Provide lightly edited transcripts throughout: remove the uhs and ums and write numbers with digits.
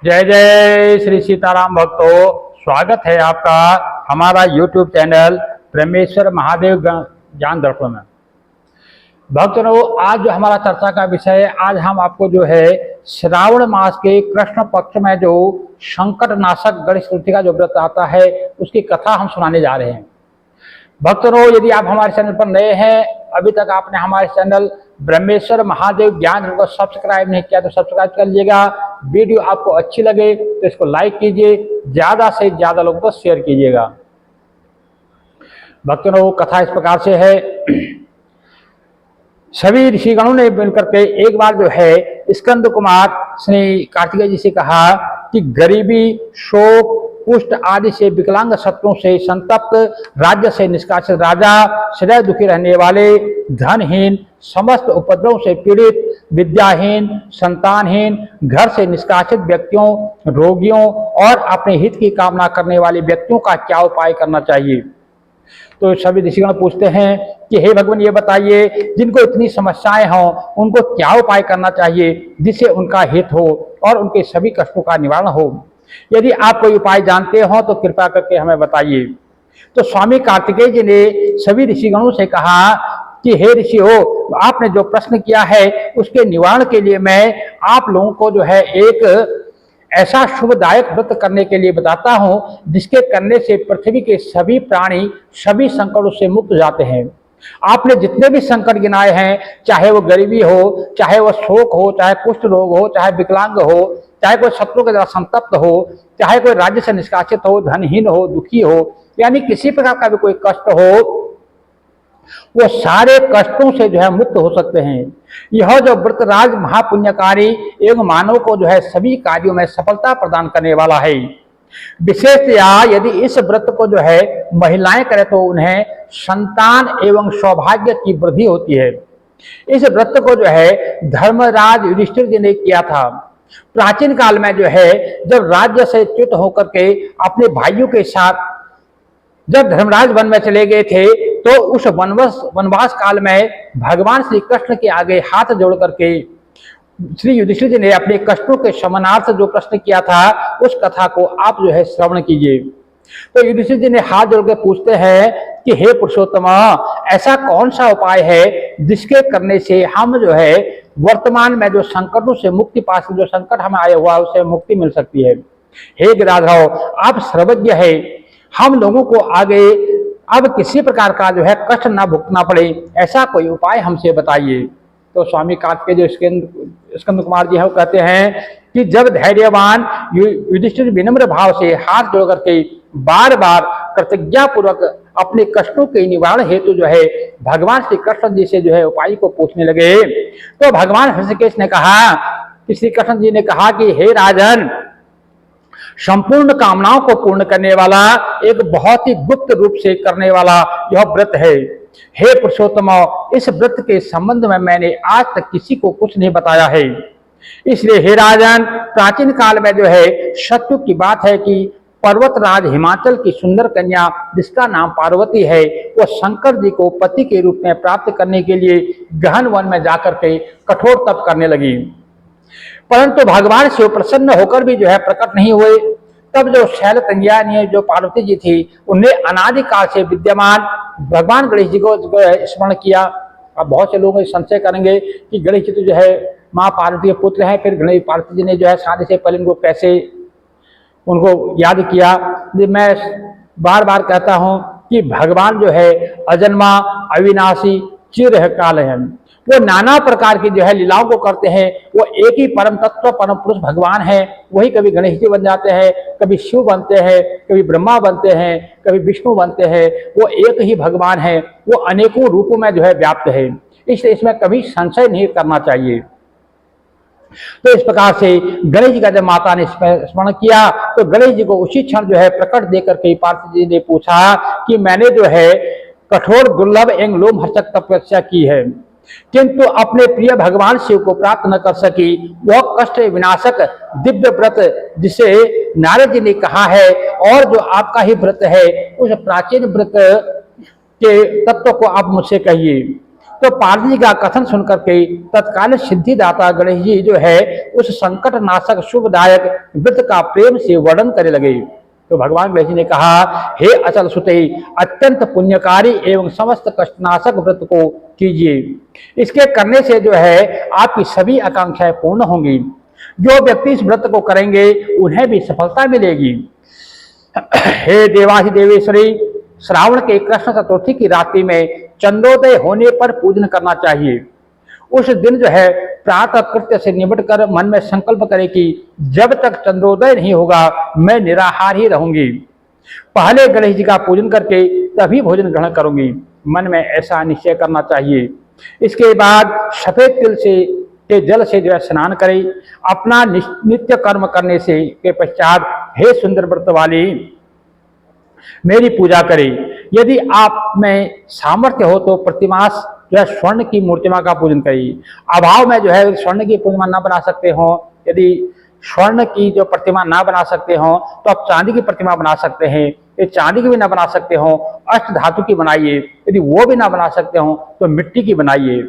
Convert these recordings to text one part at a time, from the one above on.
जय जय श्री सीताराम भक्तों, स्वागत है आपका हमारा YouTube चैनल ब्रह्मेश्वर महादेव ज्ञान दर्पण में। भक्तों, आज जो हमारा चर्चा का विषय है, आज हम आपको जो है श्रावण मास के कृष्ण पक्ष में जो संकट नाशक गणेश चतुर्थी का जो व्रत आता है उसकी कथा हम सुनाने जा रहे हैं। भक्तों, यदि आप हमारे चैनल पर नए हैं, अभी तक आपने हमारे चैनल ब्रह्मेश्वर महादेव ज्ञान को सब्सक्राइब नहीं किया तो सब्सक्राइब कर लीजिएगा। वीडियो आपको अच्छी लगे तो इसको लाइक कीजिए, ज्यादा से ज्यादा लोगों को शेयर कीजिएगा। भक्तों, कथा इस प्रकार से है। सभी ऋषिगणों ने मिलकर के एक बार जो है स्कंद कुमार श्री कार्तिकेय जी से कहा कि गरीबी, शोक, कुष्ठ आदि से विकलांग शत्रुओं से संतप्त, राज्य से निष्कासित राजा, सदैव दुखी रहने वाले, धनहीन, समस्त उपद्रवों से पीड़ित, विद्याहीन, संतानहीन, घर से निष्कासित व्यक्तियों, रोगियों और अपने हित की कामना करने वाले व्यक्तियों का क्या उपाय करना चाहिए। तो सभी ऋषिगण पूछते हैं कि हे भगवान, ये बताइए जिनको इतनी समस्याएं हों उनको क्या उपाय करना चाहिए जिससे उनका हित हो और उनके सभी कष्टों का निवारण हो। यदि आप कोई उपाय जानते हो तो कृपया करके हमें बताइए। तो स्वामी कार्तिकेय जी ने सभी ऋषिगणों से कहा कि हे ऋषि हो, आपने जो प्रश्न किया है उसके निवारण के लिए मैं आप लोगों को जो है एक ऐसा शुभदायक व्रत करने के लिए बताता हूं जिसके करने से पृथ्वी के सभी प्राणी सभी संकटों से मुक्त जाते हैं। आपने जितने भी संकट गिनाए हैं, चाहे वो गरीबी हो, चाहे वो शोक हो, चाहे कुष्ठ रोग हो, चाहे विकलांग हो, चाहे कोई शत्रु के द्वारा संतप्त हो, चाहे कोई राज्य से निष्कासित हो, धनहीन हो, दुखी हो, यानी किसी प्रकार का भी कोई कष्ट हो, वो सारे कष्टों से जो है मुक्त हो सकते हैं। यह जो व्रतराज महापुण्यकारी एवं मानव को जो है सभी कार्यों में सफलता प्रदान करने वाला है। विशेषतया यदि इस व्रत को जो है महिलाएं करें तो उन्हें संतान एवं सौभाग्य की वृद्धि होती है। इस व्रत को जो है धर्मराज युधिष्ठिर जी ने किया था। प्राचीन काल में जो है जब राज्य से च्युत होकर के अपने भाइयों के साथ जब धर्मराज वन में चले गए थे तो उस वनवास काल में भगवान श्री कृष्ण के आगे हाथ जोड़ करके श्री युधिष्ठिर जी ने अपने कष्टों के शमनार्थ जो प्रश्न किया था उस कथा को आप जो है श्रवण कीजिए। तो युधिष्ठिर जी ने हाथ जोड़ के पूछते हैं कि हे पुरुषोत्तम, ऐसा कौन सा उपाय है जिसके करने से हम जो है वर्तमान में जो संकटों से मुक्ति पा सकते, जो संकट हमें आया हुआ उससे मुक्ति मिल सकती है। हे गिरिराज, आप सर्वज्ञ है, हम लोगों को आगे अब किसी प्रकार का जो है कष्ट ना भुगतना पड़े, ऐसा कोई उपाय हमसे बताइए। तो स्वामी कार्तिकेय जो स्कंद कुमार जी हैं वो कहते हैं कि जब धैर्यवान युधिष्ठिर विनम्र भाव से हाथ जोड़ करके बार बार कृतज्ञता पूर्वक अपने कष्टों के निवारण हेतु जो है भगवान श्री कृष्ण जी से जो है उपाय को पूछने लगे, तो भगवान हृषिकेश ने कहा कि श्री कृष्ण जी ने कहा कि हे राजन, संपूर्ण कामनाओं को पूर्ण करने वाला एक बहुत ही गुप्त रूप से करने वाला यह व्रत है। हे पुरुषोत्तम, इस व्रत के संबंध में मैंने आज तक किसी को कुछ नहीं बताया है। इसलिए हे राजन, प्राचीन काल में जो है सत्य की बात है कि पर्वतराज हिमाचल की सुंदर कन्या जिसका नाम पार्वती है, वो शंकर जी को पति के रूप में प्राप्त करने के लिए गहन वन में जाकर के कठोर तप करने लगी, परंतु भगवान शिव प्रसन्न होकर भी जो है प्रकट नहीं हुए। तब जो शैलतंगिनी जो पार्वती जी थी उन्हें अनादिकाल से विद्यमान भगवान गणेश जी को स्मरण किया। अब बहुत से लोग संशय करेंगे कि गणेश जी तो जो है माँ पार्वती के पुत्र हैं, फिर गणेश पार्वती जी ने जो है शादी से पहले उनको कैसे उनको याद किया। मैं बार बार कहता हूँ कि भगवान जो है अजन्मा, अविनाशी, चिरकाल है। वो नाना प्रकार की जो है लीलाओं को करते हैं। वो एक ही परम तत्व परम पुरुष भगवान है। वही कभी गणेश जी बन जाते हैं, कभी शिव बनते हैं, कभी ब्रह्मा बनते हैं, कभी विष्णु बनते हैं। वो एक ही भगवान है, वो अनेकों रूपों में जो है व्याप्त है, इसलिए इसमें कभी संशय नहीं करना चाहिए। तो इस प्रकार से गणेश जी का जब माता ने स्मरण किया तो गणेश जी को उसी क्षण जो है प्रकट देकर के पार्वती जी ने पूछा कि मैंने जो है कठोर दुर्लभ एवं लोमहर्षक तपस्या की है, किंतु अपने प्रिय भगवान शिव को प्राप्त न कर सकी। वह कष्ट विनाशक दिव्य व्रत जिसे नारद जी ने कहा है और जो आपका ही व्रत है, उस प्राचीन व्रत के तत्व को आप मुझसे कहिए। तो पार्वती जी का कथन सुनकर के तत्काल सिद्धिदाता गणेश जी जो है उस संकट नाशक शुभदायक व्रत का प्रेम से वर्णन करने लगे। तो भगवान गणेश जी ने कहा, हे अचल सुते, अत्यंत पुण्यकारी एवं समस्त कष्टनाशक व्रत को कीजिए। इसके करने से जो है आपकी सभी आकांक्षाएं पूर्ण होंगी। जो व्यक्ति इस व्रत को करेंगे उन्हें भी सफलता मिलेगी। हे देवासी देवेश्वरी, श्रावण के कृष्ण चतुर्थी की रात्रि में चंद्रोदय होने पर पूजन करना चाहिए। उस दिन जो है प्रातः कृत्य से निपट कर मन में संकल्प करें कि जब तक चंद्रोदय नहीं होगा मैं निराहार ही रहूंगी। पहले गणेश जी का पूजन करके तभी भोजन ग्रहण करूंगी, मन में ऐसा निश्चय करना चाहिए। इसके बाद सफेद तिल से के जल से जो है स्नान करें। अपना नित्य कर्म करने से के पश्चात हे सुंदर व्रत वाली मेरी पूजा करें। यदि आप में सामर्थ्य हो तो प्रतिमास जो है स्वर्ण की मूर्तिमा का पूजन करिए। अभाव में जो है स्वर्ण की प्रतिमा ना बना सकते हो, यदि स्वर्ण की जो प्रतिमा ना बना सकते हो तो आप चांदी की प्रतिमा बना सकते हैं। ये चांदी की भी ना बना सकते हो, अष्ट धातु की बनाइए। यदि वो भी ना बना सकते हो तो मिट्टी की बनाइए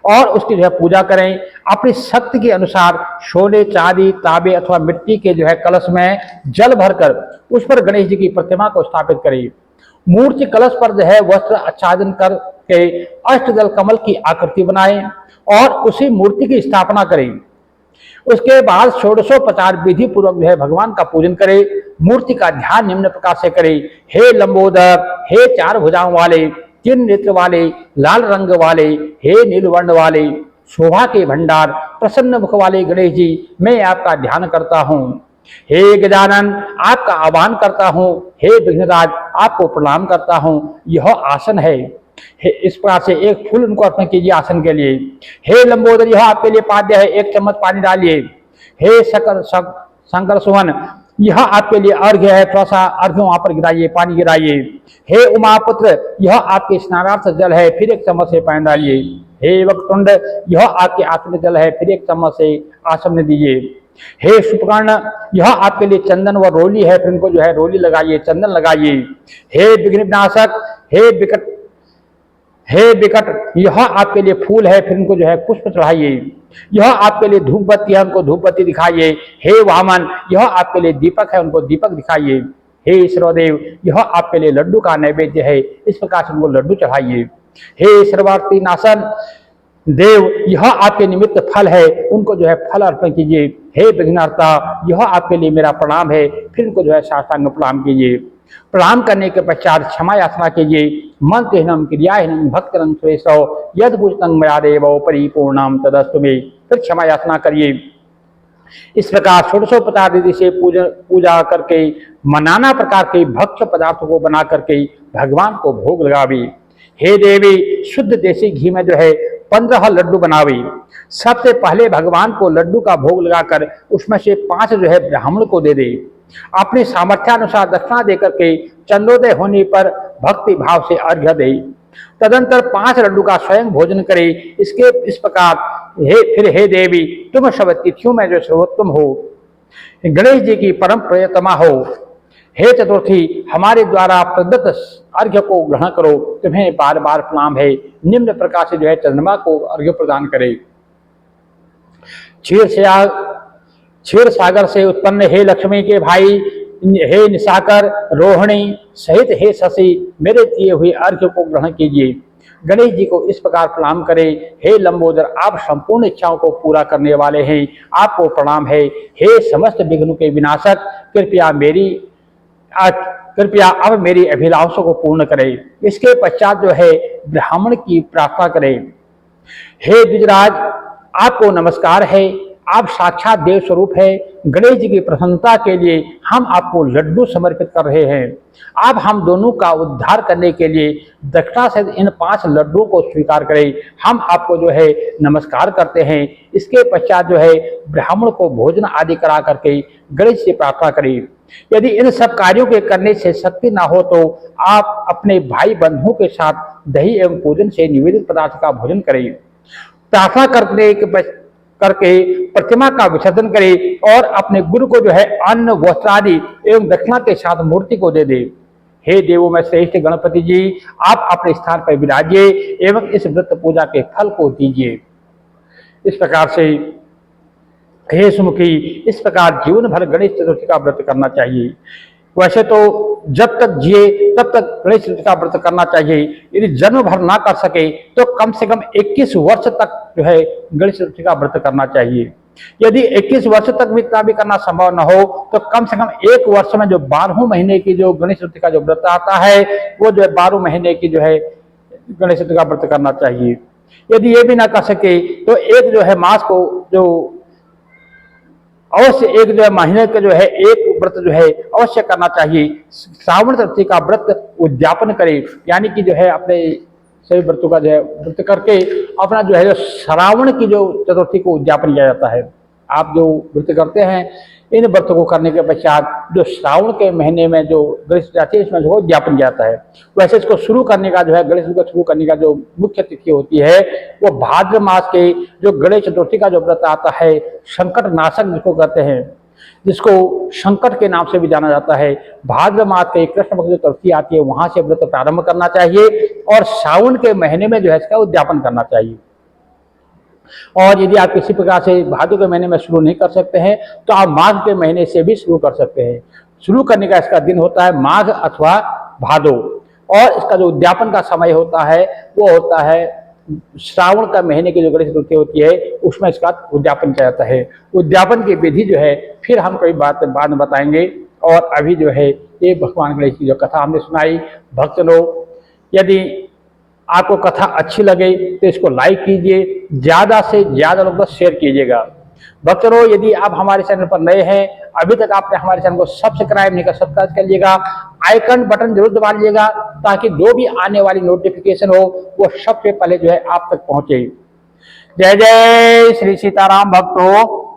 और उसकी जो है पूजा करें। अपनी शक्ति के अनुसार सोने, चांदी, तांबे अथवा मिट्टी के जो है कलश में जल भरकर उस पर गणेश जी की प्रतिमा को स्थापित करें। मूर्ति कलश पर जो है वस्त्र आच्छादन करके अष्टदल कमल की आकृति बनाएं और उसी मूर्ति की स्थापना करें। उसके बाद षोडशोपचार विधि पूर्वक जो है भगवान का पूजन करें। मूर्ति का ध्यान निम्न प्रकार से करें, हे लंबोदर, हे चार भुजाओं वाले, तीन नेत्र वाले, लाल रंग वाले, हे नीलवर्ण वाले, शोभा के भंडार, प्रसन्न मुख वाले गणेश जी, मैं आपका ध्यान करता हूँ। हे गजानन, आपका आह्वान करता हूँ। हे विघ्नराज, आपको प्रणाम करता हूँ। यह आसन है। इस प्रकार से एक फूल उनको अर्पण कीजिए आसन के लिए। हे लंबोदर, यह आपके लिए पाद्य है, एक चम्मच पानी डालिए। हे शंकर सुवन, यह आपके लिए अर्घ्य है, थोड़ा सा अर्घ्य वहां पर गिराइए, पानी गिराइए। हे उमापुत्र, यह आपके स्नानार्थ जल है, फिर एक चम्मच से पानी डालिए। हे वक्रतुंड, यह आपके आत्म जल है, फिर एक चम्मच से आचमन दीजिए। हे शुभकर्ण, यह आपके लिए चंदन व रोली है, फिर इनको जो है रोली लगाइए, चंदन लगाइए। हे विघ्न विनाशक, हे विकट, यह आपके लिए फूल है, फिर इनको जो है पुष्प चढ़ाइए। यह आपके लिए धूप बत्ती है, उनको धूप बत्ती दिखाइए। हे वामन, यह आपके लिए दीपक है, उनको दीपक दिखाइए। हे ईश्वरदेव, यह आपके लिए लड्डू का नैवेद्य है, इस प्रकार से उनको लड्डू चढ़ाइए। हे सर्वार्थी नाशन देव, यह आपके निमित्त फल है, उनको जो है फल अर्पण कीजिए। हे विघ्नहर्ता, यह आपके लिए मेरा प्रणाम है, फिर इनको जो है साष्टांग प्रणाम कीजिए। प्रणाम करने के पश्चात क्षमा याचना कीजिए। मंत्रहीनम क्रियाहीनम भक्तरं श्रेष्ठो यद पूजतं मया देव परिपूर्णम तदस्तु मे। फिर क्षमा याचना करिए। इस प्रकार षोडशोपचार विधि से पूजा करके नाना प्रकार के भक्ष्य पदार्थों को बना करके भगवान को भोग लगावे। हे देवी, शुद्ध देसी घी में जो है 15 लड्डू बनावे। सबसे पहले भगवान को लड्डू का भोग लगाकर उसमें से 5 जो है ब्राह्मण को दे दे। अपने सामर्थ्यानुसार दक्षिणा देकर के चंद्रोदय होने पर भक्ति भाव से अर्घ्य दे। तदंतर 5 लड्डू का स्वयं भोजन करे। इस प्रकार हे देवी, तुम सब तिथियों में जो सर्वोत्तम हो, गणेश जी की परम प्रियतमा हो। हे चतुर्थी, हमारे द्वारा प्रदत्त अर्घ्य को ग्रहण करो, तुम्हें बार बार प्रणाम है। निम्न प्रकार से जो है चंद्रमा को अर्घ्य प्रदान करे। क्षीर सागर से उत्पन्न हे लक्ष्मी के भाई, हे निशाकर, रोहिणी सहित हे शशि, मेरे दिए हुए अर्घ्य को ग्रहण कीजिए। गणेश जी को इस प्रकार प्रणाम करें, हे लंबोदर, आप संपूर्ण इच्छाओं को पूरा करने वाले हैं, आपको प्रणाम है। हे समस्त विघ्नों के विनाशक, कृपया अब मेरी अभिलाषों को पूर्ण करें। इसके पश्चात जो है ब्राह्मण की प्रार्थना करें। हे द्विजराज, आपको नमस्कार है, आप साक्षात देव स्वरूप है। गणेश जी की प्रसन्नता के लिए हम आपको लड्डू समर्पित कर रहे हैं। आप हम दोनों का उद्धार करने के लिए दक्षिणा से इन 5 लड्डुओं को स्वीकार करें। हम आपको जो है नमस्कार करते हैं। इसके पश्चात जो है ब्राह्मण को भोजन आदि करा करके गणेश से प्रार्थना करें। यदि इन सब कार्यों के करने से शक्ति ना हो तो आप अपने भाई बंधुओं के साथ दही एवं पूजन से निवेदित पदार्थ का भोजन करें। प्रार्थना करके प्रतिमा का विसर्जन करे और अपने गुरु को जो है अन्न, वस्त्र आदि एवं दक्षिणा के साथ मूर्ति को दे दे। हे देवों में श्रेष्ठ गणपति जी, आप अपने स्थान पर विराजिए एवं इस व्रत पूजा के फल को दीजिए। इस प्रकार से हे सुमुखी, इस प्रकार जीवन भर गणेश चतुर्थी का व्रत करना चाहिए। वैसे तो जब तक जिए तब तक गणेश चतुर्थी का व्रत करना चाहिए। यदि जन्म भर ना कर सके तो कम से कम 21 वर्ष तक जो है गणेश चतुर्थी का व्रत करना चाहिए। यदि 21 वर्ष तक भी इतना भी करना संभव न हो तो कम से कम एक वर्ष में जो 12 महीने की जो गणेश चतुर्थी का जो व्रत आता है वो जो है 12 महीने की जो है गणेश चतुर्थी का व्रत करना चाहिए। यदि ये भी ना कर सके तो एक जो है मास को जो अवश्य एक जो है महीने का जो है एक व्रत जो है अवश्य करना चाहिए। श्रावण चतुर्थी का व्रत उद्यापन करे, यानी कि जो है अपने सभी व्रतों का जो है व्रत करके अपना जो है श्रावण की जो चतुर्थी को उद्यापन किया जाता है। आप जो व्रत करते हैं इन व्रतों को करने के पश्चात जो श्रावण के महीने में जो गणेश चतुर्थी इसमें जो उद्यापन किया जाता है। वैसे इसको शुरू करने का जो है गणेश को शुरू करने का जो मुख्य तिथि होती है वो भाद्र मास के जो गणेश चतुर्थी का जो व्रत आता है, संकट नाशक जिसको कहते हैं, जिसको संकट के नाम से भी जाना जाता है, भाद्र मास के कृष्ण पक्ष जो चतुर्थी आती है वहां से व्रत प्रारंभ करना चाहिए और सावन के महीने में जो है इसका उद्यापन करना चाहिए। और यदि आप किसी प्रकार से भादो के महीने में शुरू नहीं कर सकते हैं तो आप माघ के महीने से भी शुरू कर सकते हैं। शुरू करने का इसका दिन होता है माघ अथवा भादो और इसका जो उद्यापन का समय होता है वो होता है श्रावण का महीने की जो गणेश चतुर्थी होती है उसमें इसका उद्यापन किया जाता है। उद्यापन की विधि जो है फिर हम कई बात बाद में बताएंगे। और अभी जो है ये भगवान गणेश की जो कथा हमने सुनाई, भक्तजनों यदि आपको कथा अच्छी लगे तो इसको लाइक कीजिए, ज्यादा से ज्यादा लोगों को शेयर कीजिएगा। भक्तों यदि आप हमारे चैनल पर नए हैं, अभी तक आपने हमारे चैनल को सब्सक्राइब नहीं कर सब्सक्राइब कर लीजिएगा, आइकन बटन जरूर दबा लीजिएगा ताकि जो भी आने वाली नोटिफिकेशन हो वो सबसे पहले जो है आप तक पहुंचे। जय जय श्री सीताराम भक्तों।